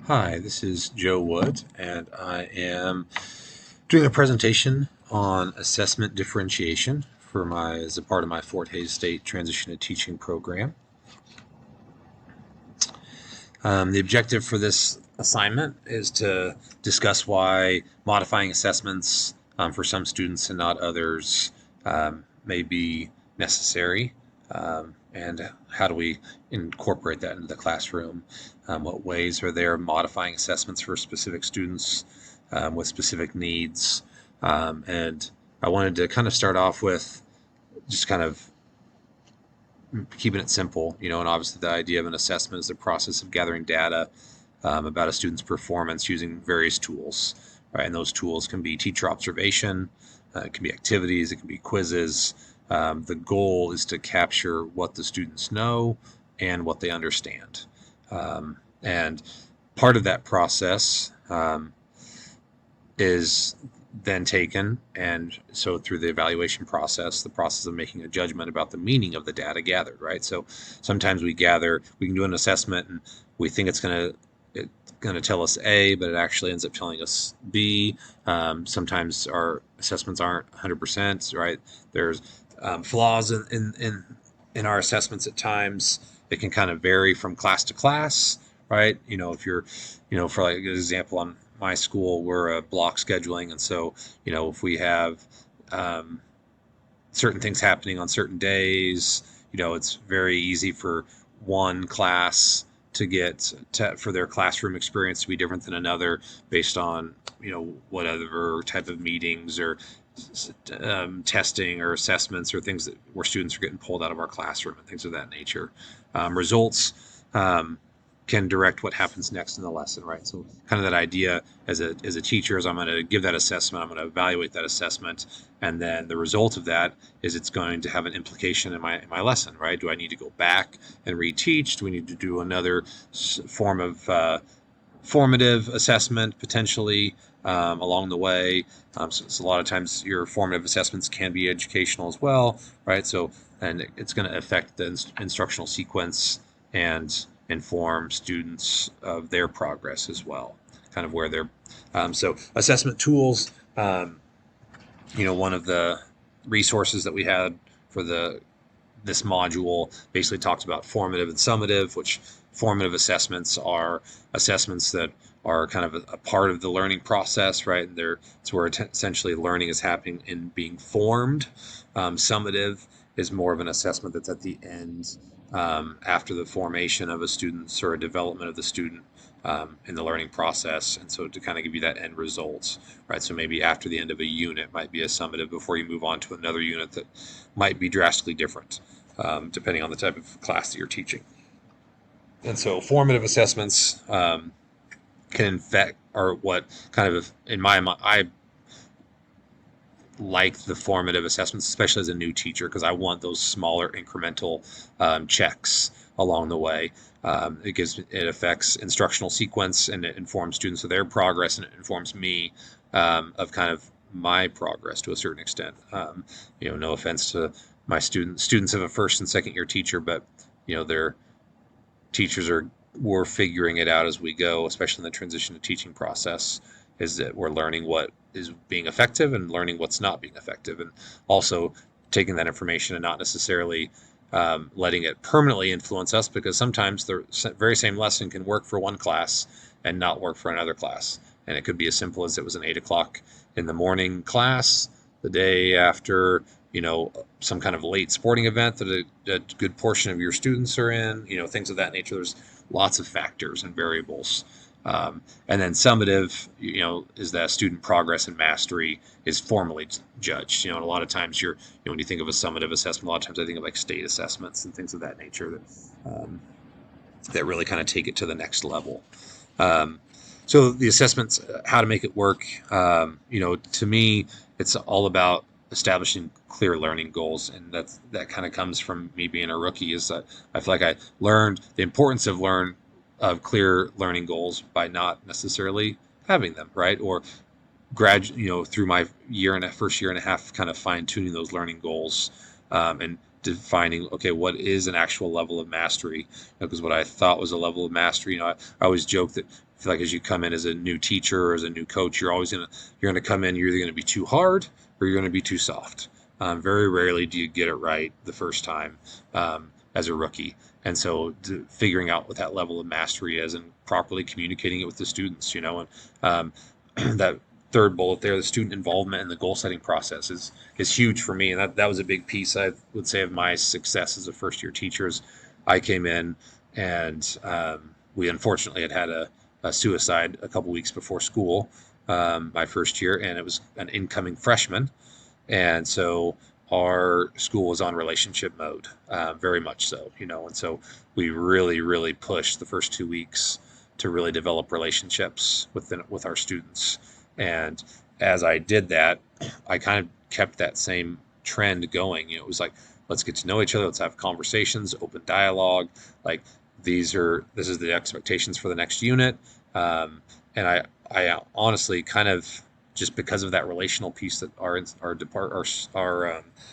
Hi, this is Joe Wood, and I am doing a presentation on assessment differentiation as a part of my Fort Hays State Transition to Teaching program. The objective for this assignment is to discuss why modifying assessments for some students and not others may be necessary, and how do we incorporate that into the classroom. What ways are there modifying assessments for specific students with specific needs? And I wanted to kind of start off with just kind of keeping it simple, and obviously the idea of an assessment is the process of gathering data about a student's performance using various tools, right? And those tools can be teacher observation, it can be activities, it can be quizzes. The goal is to capture what the students know and what they understand. And part of that process is then taken, and so through the evaluation process, the process of making a judgment about the meaning of the data gathered, right? So sometimes we can do an assessment and we think it's going to tell us A, but it actually ends up telling us B. Sometimes our assessments aren't 100%, right? There's flaws in our assessments at times. It can kind of vary from class to class, right? If you're, for like an example, on my school, we're a block scheduling, and so if we have certain things happening on certain days, it's very easy for one class for their classroom experience to be different than another based on whatever type of meetings or testing or assessments or things where students are getting pulled out of our classroom and things of that nature. Results can direct what happens next in the lesson, right? So kind of that idea as a teacher is I'm going to give that assessment, I'm going to evaluate that assessment, and then the result of that is it's going to have an implication in my lesson, right? Do I need to go back and reteach? Do we need to do another form of formative assessment potentially along the way? So a lot of times your formative assessments can be educational as well, right? So, and it's going to affect the instructional sequence and inform students of their progress as well, kind of where they're. So assessment tools, one of the resources that we had for this module basically talks about formative and summative, which formative assessments are assessments that are kind of a part of the learning process, right? And it's where essentially learning is happening and being formed. Summative is more of an assessment that's at the end, after the formation of a student or a development of the student in the learning process. And so to kind of give you that end result, right? So maybe after the end of a unit might be a summative before you move on to another unit that might be drastically different, depending on the type of class that you're teaching. And so formative assessments can infect, or what kind of, in my mind, I like the formative assessments, especially as a new teacher, because I want those smaller incremental checks along the way. It affects instructional sequence, and it informs students of their progress, and it informs me of kind of my progress to a certain extent. No offense to my students of a first and second year teacher, but their teachers we're figuring it out as we go, especially in the transition to teaching process, is that we're learning what is being effective and learning what's not being effective, and also taking that information and not necessarily letting it permanently influence us, because sometimes the very same lesson can work for one class and not work for another class. And it could be as simple as it was an 8 o'clock in the morning class the day after some kind of late sporting event that a good portion of your students are in, things of that nature. There's lots of factors and variables. And then summative, is that student progress and mastery is formally judged. And a lot of times when you think of a summative assessment, a lot of times I think of like state assessments and things of that nature that really kind of take it to the next level. So the assessments, how to make it work, to me, it's all about establishing clear learning goals, and that kind of comes from me being a rookie. Is that I feel like I learned the importance of clear learning goals by not necessarily having them, right? Or through my first year and a half, kind of fine tuning those learning goals, and defining, okay, what is an actual level of mastery? Because what I thought was a level of mastery, I always joke that I feel like as you come in as a new teacher or as a new coach, you're gonna come in, you're either gonna be too hard or you're gonna be too soft. Very rarely do you get it right the first time as a rookie. And so figuring out what that level of mastery is and properly communicating it with the students, and that third bullet there, the student involvement in the goal setting process is huge for me. And that was a big piece, I would say, of my success as a first year teacher. I came in and we unfortunately had a suicide a couple weeks before school, my first year, and it was an incoming freshman. And so our school was on relationship mode, very much so, and so we really, really pushed the first 2 weeks to really develop relationships with our students. And as I did that, I kind of kept that same trend going. It was like, let's get to know each other, let's have conversations, open dialogue. Like this is the expectations for the next unit. And I honestly kind of, just because of that relational piece that our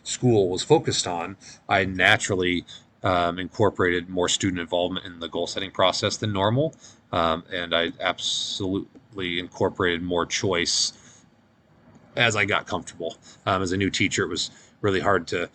school was focused on, I naturally incorporated more student involvement in the goal setting process than normal, and I absolutely incorporated more choice as I got comfortable. As a new teacher, it was really hard to,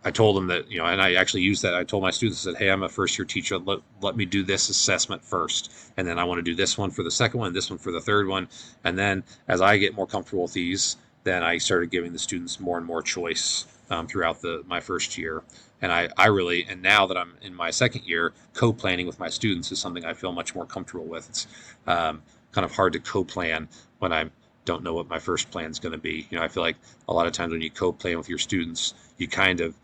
I told them that, and I actually used that. I told my students, I said, hey, I'm a first year teacher. Let me do this assessment first. And then I want to do this one for the second one, this one for the third one. And then as I get more comfortable with these, then I started giving the students more and more choice throughout my first year. And I really, and now that I'm in my second year, co-planning with my students is something I feel much more comfortable with. It's kind of hard to co-plan when I don't know what my first plan is going to be. I feel like a lot of times when you co-plan with your students, you kind of,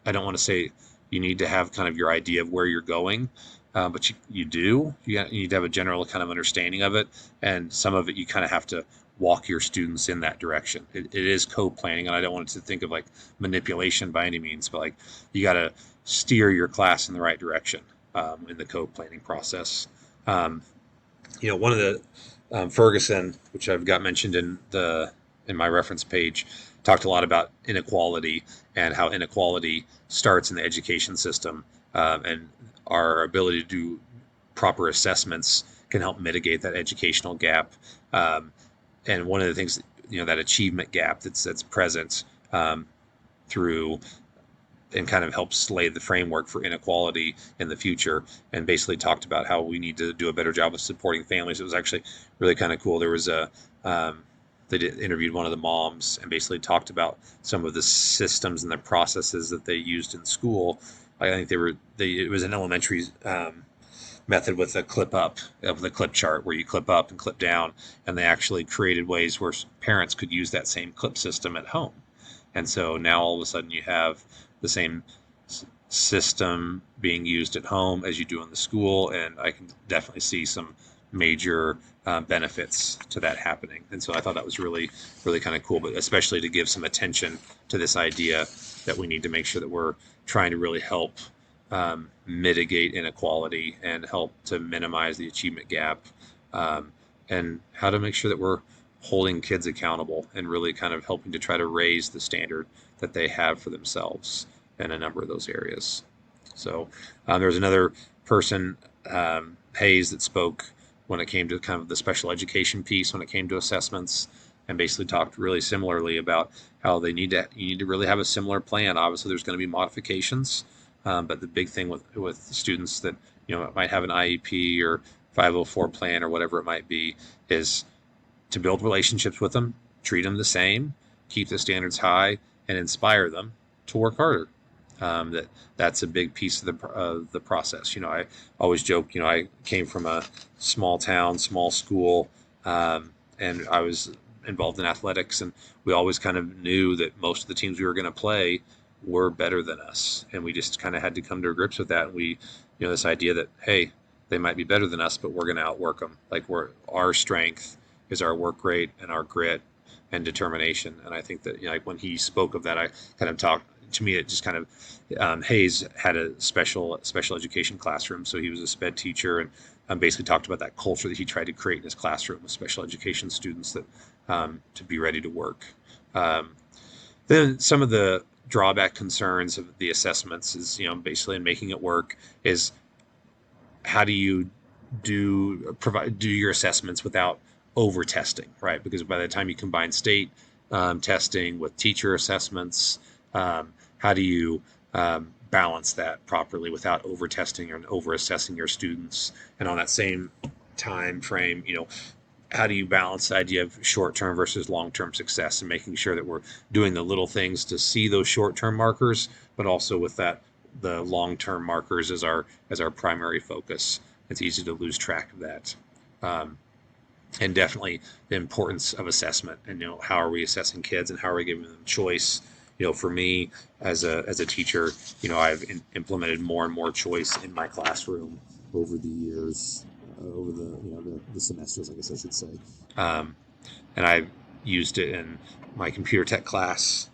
I don't want to say you need to have kind of your idea of where you're going, but you do. You need to have a general kind of understanding of it, and some of it you kind of have to walk your students in that direction. It is co-planning, and I don't want it to think of like manipulation by any means, but like you got to steer your class in the right direction in the co-planning process. One of the Ferguson, which I've got mentioned in my reference page, talked a lot about inequality and how inequality starts in the education system, and our ability to do proper assessments can help mitigate that educational gap. And one of the things, that achievement gap that's present through and kind of helps lay the framework for inequality in the future, and basically talked about how we need to do a better job of supporting families. It was actually really kind of cool. There was they interviewed one of the moms and basically talked about some of the systems and the processes that they used in school. I think it was an elementary method with a clip up of the clip chart where you clip up and clip down, and they actually created ways where parents could use that same clip system at home. And so now all of a sudden you have the same system being used at home as you do in the school, and I can definitely see some major benefits to that happening. And so I thought that was really, really kind of cool, but especially to give some attention to this idea that we need to make sure that we're trying to really help mitigate inequality and help to minimize the achievement gap, and how to make sure that we're holding kids accountable and really kind of helping to try to raise the standard that they have for themselves in a number of those areas. So there was another person, Hayes, that spoke when it came to kind of the special education piece, when it came to assessments, and basically talked really similarly about how you need to really have a similar plan. Obviously, there's going to be modifications, but the big thing with students that might have an IEP or 504 plan or whatever it might be is to build relationships with them, treat them the same, keep the standards high, and inspire them to work harder. That's a big piece of the process. I always joke. I came from a small town, small school, and I was involved in athletics, and we always kind of knew that most of the teams we were going to play were better than us, and we just kind of had to come to grips with that. And this idea that, hey, they might be better than us, but we're going to outwork them. Like our strength is our work rate and our grit and determination. And I think that like when he spoke of that, I kind of talked. To me, it just kind of Hayes had a special education classroom, so he was a sped teacher, and basically talked about that culture that he tried to create in his classroom with special education students that to be ready to work. Then some of the drawback concerns of the assessments is, basically in making it work is how do you do your assessments without over testing, right? Because by the time you combine state testing with teacher assessments, how do you balance that properly without over testing or over assessing your students? And on that same time frame, how do you balance the idea of short-term versus long-term success and making sure that we're doing the little things to see those short-term markers, but also with that the long-term markers as our primary focus. It's easy to lose track of that. And definitely the importance of assessment and how are we assessing kids and how are we giving them choice. For me as a teacher, I've implemented more and more choice in my classroom over the years, over the semesters, I guess I should say. And I've used it in my computer tech class,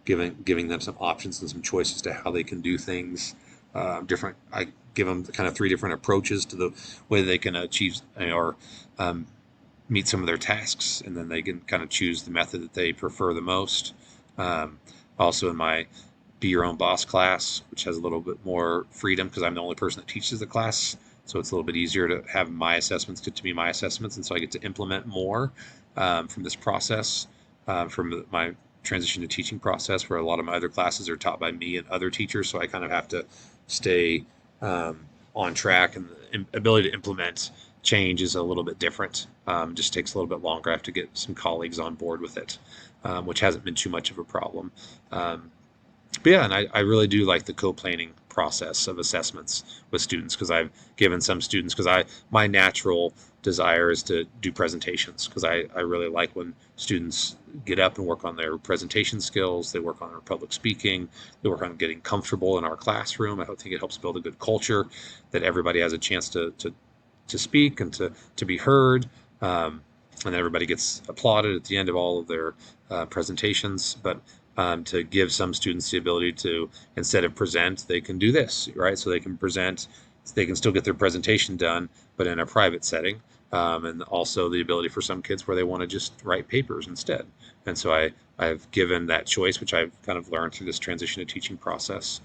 giving them some options and some choices to how they can do things. I give them kind of 3 different approaches to the way they can achieve or meet some of their tasks, and then they can kind of choose the method that they prefer the most. Also in my Be Your Own Boss class, which has a little bit more freedom because I'm the only person that teaches the class. So it's a little bit easier to have my assessments get to be my assessments. And so I get to implement more from this process, from my transition to teaching process, where a lot of my other classes are taught by me and other teachers. So I kind of have to stay on track, and the ability to implement change is a little bit different. Just takes a little bit longer. I have to get some colleagues on board with it, which hasn't been too much of a problem. But yeah, and I really do like the co-planning process of assessments with students because I've given some students, because my natural desire is to do presentations because I really like when students get up and work on their presentation skills, they work on their public speaking, they work on getting comfortable in our classroom. I think it helps build a good culture that everybody has a chance to speak and to be heard. And everybody gets applauded at the end of all of their presentations. But to give some students the ability to, instead of present, they can do this, right? So they can present, they can still get their presentation done, but in a private setting. And also the ability for some kids where they want to just write papers instead. And so I've given that choice, which I've kind of learned through this transition to teaching process,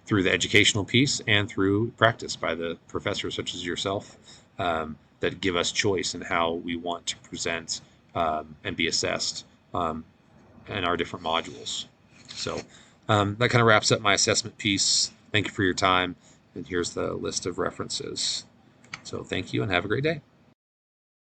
through the educational piece and through practice by the professors such as yourself, that give us choice in how we want to present and be assessed in our different modules. So that kind of wraps up my assessment piece. Thank you for your time. And here's the list of references. So thank you and have a great day.